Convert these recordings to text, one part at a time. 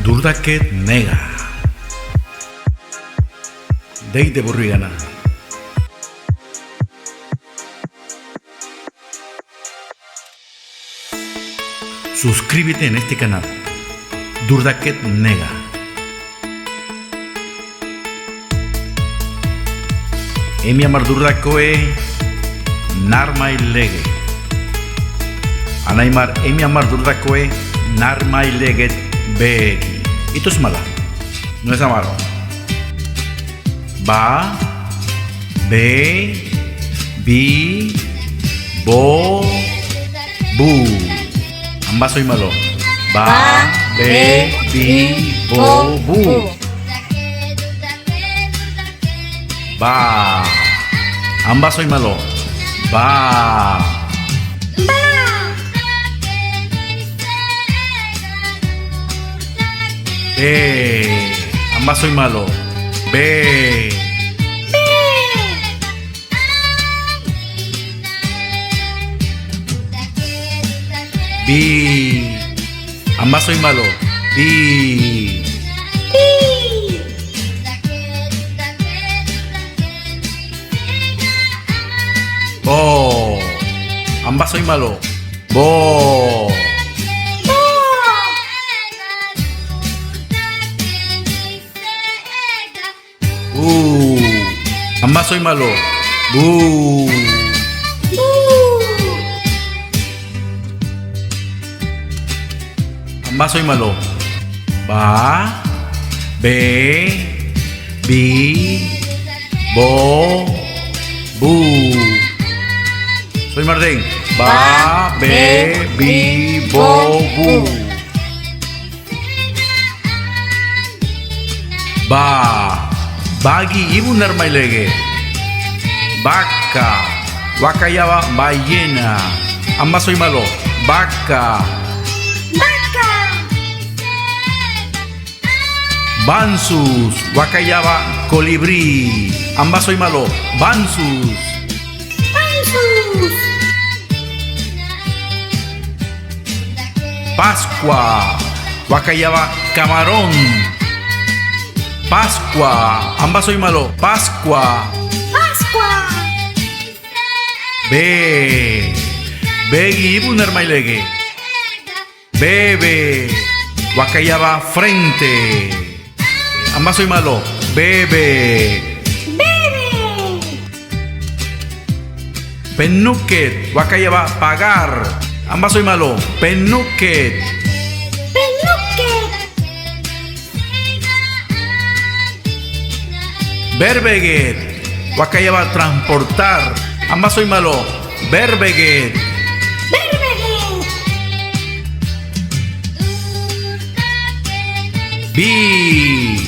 Durdaket nega. Deide burrigana. Suscríbete en este canal. Durdaket nega. Emi amar durdakoe narmai lege. Anaimar emi amar durdakoe narmai leget begi. Itu es mala. No es amaro. Ba, be, bi, bo, bu. Ambas soy malo. Ba, be, bi, bo, bu. Ba. Ambas soy malo. Ba. Be. Ambas soy malo. Be. Bi. Ambas soy malo. Bi. Bo. Ambas soy malo. Bo. Ambas soy malo. Bu. Ambas soy malo. Ba, be, bi, bo, bu. Soy Martín. Ba, be, bi, bo, bu. Ba. Bagi ibu narmailege. Vaca. Wakayaba ballena. Ambas soy malo. Vaca. Bansus. Wakayaba colibrí. Ambas soy malo. Bansus. Pascua. Wakayaba camarón. Pascua. Ambas soy malo. Pascua. Be. Begi ibu narmailege. Bebe. Wakayaba frente. Ambas soy malo. Bebe. Penuket. Wakayaba pagar. Ambas soy malo. Penuket. Berbeget. Wakayaba transportar. Ambas soy malo. Berbeget. Bi.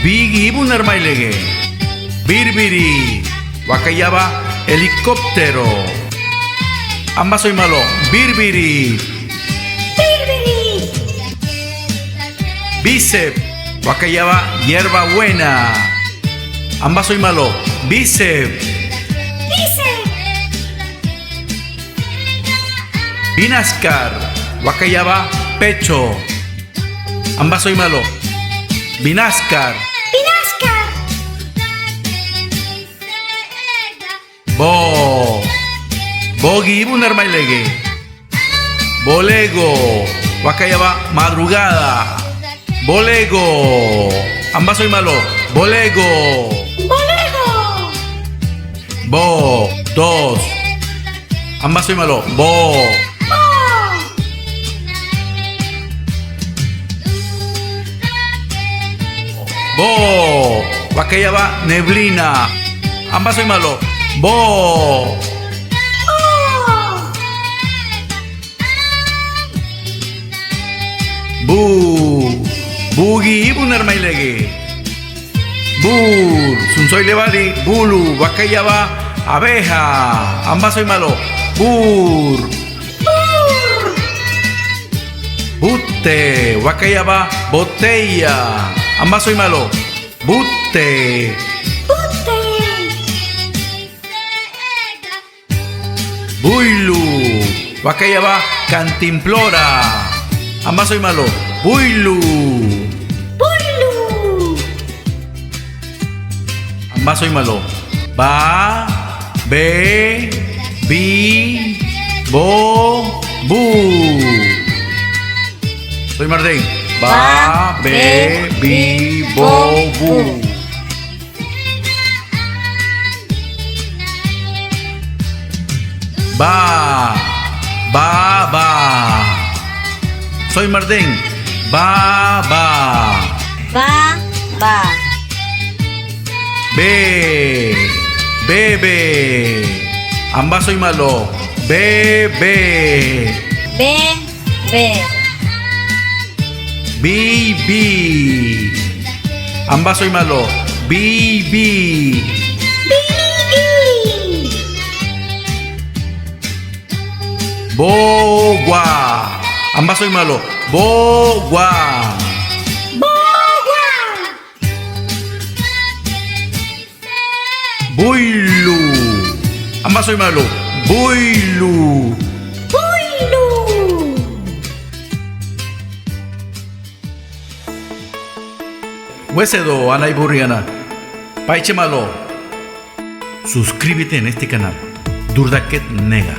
Bigi ibu narmailege. Birbiri. Wakayaba helicóptero. Ambas soy malo. Birbiri. Bíceps. Wakayaba hierba buena. Ambas soy malo. Bíceps. Binascar. Wakayaba pecho. Ambas soy malo. Binascar. Bo. Bogi ibu narmailege. Bolego. Wakayaba madrugada. Bolego. Ambas soy malo. Bolego. Bo. Dos. Ambas soy malo. Bo. Bo. Wakayaba neblina. Ambas soy malo. Bo. Bu. Bugi ibu narmailege. Bur. Sunsoy levadi. Bulu. Wakayaba abeja. Ambas soy malo. Bur. Bute. Wakayaba botella. Ambas soy malo. Bute. Builu. Wakayaba cantimplora. Ambas soy malo. Builu. Amba soy malo. Ba, be, bi, bo, bu. Soy Martín. Ba, be, bi, bo, bu. Ba, ba. Soy Martín. Ba, Ba. Be, bebe. Amba soy malo. Bebe. Be. Bi. Amba soy malo. Bi. Bogua. Amba soy malo. Bogua. Builu. Amba soy malo. Builu. Huesedo, Ana y Burriana. Paiche malo. Suscríbete en este canal. Durdaket Nega.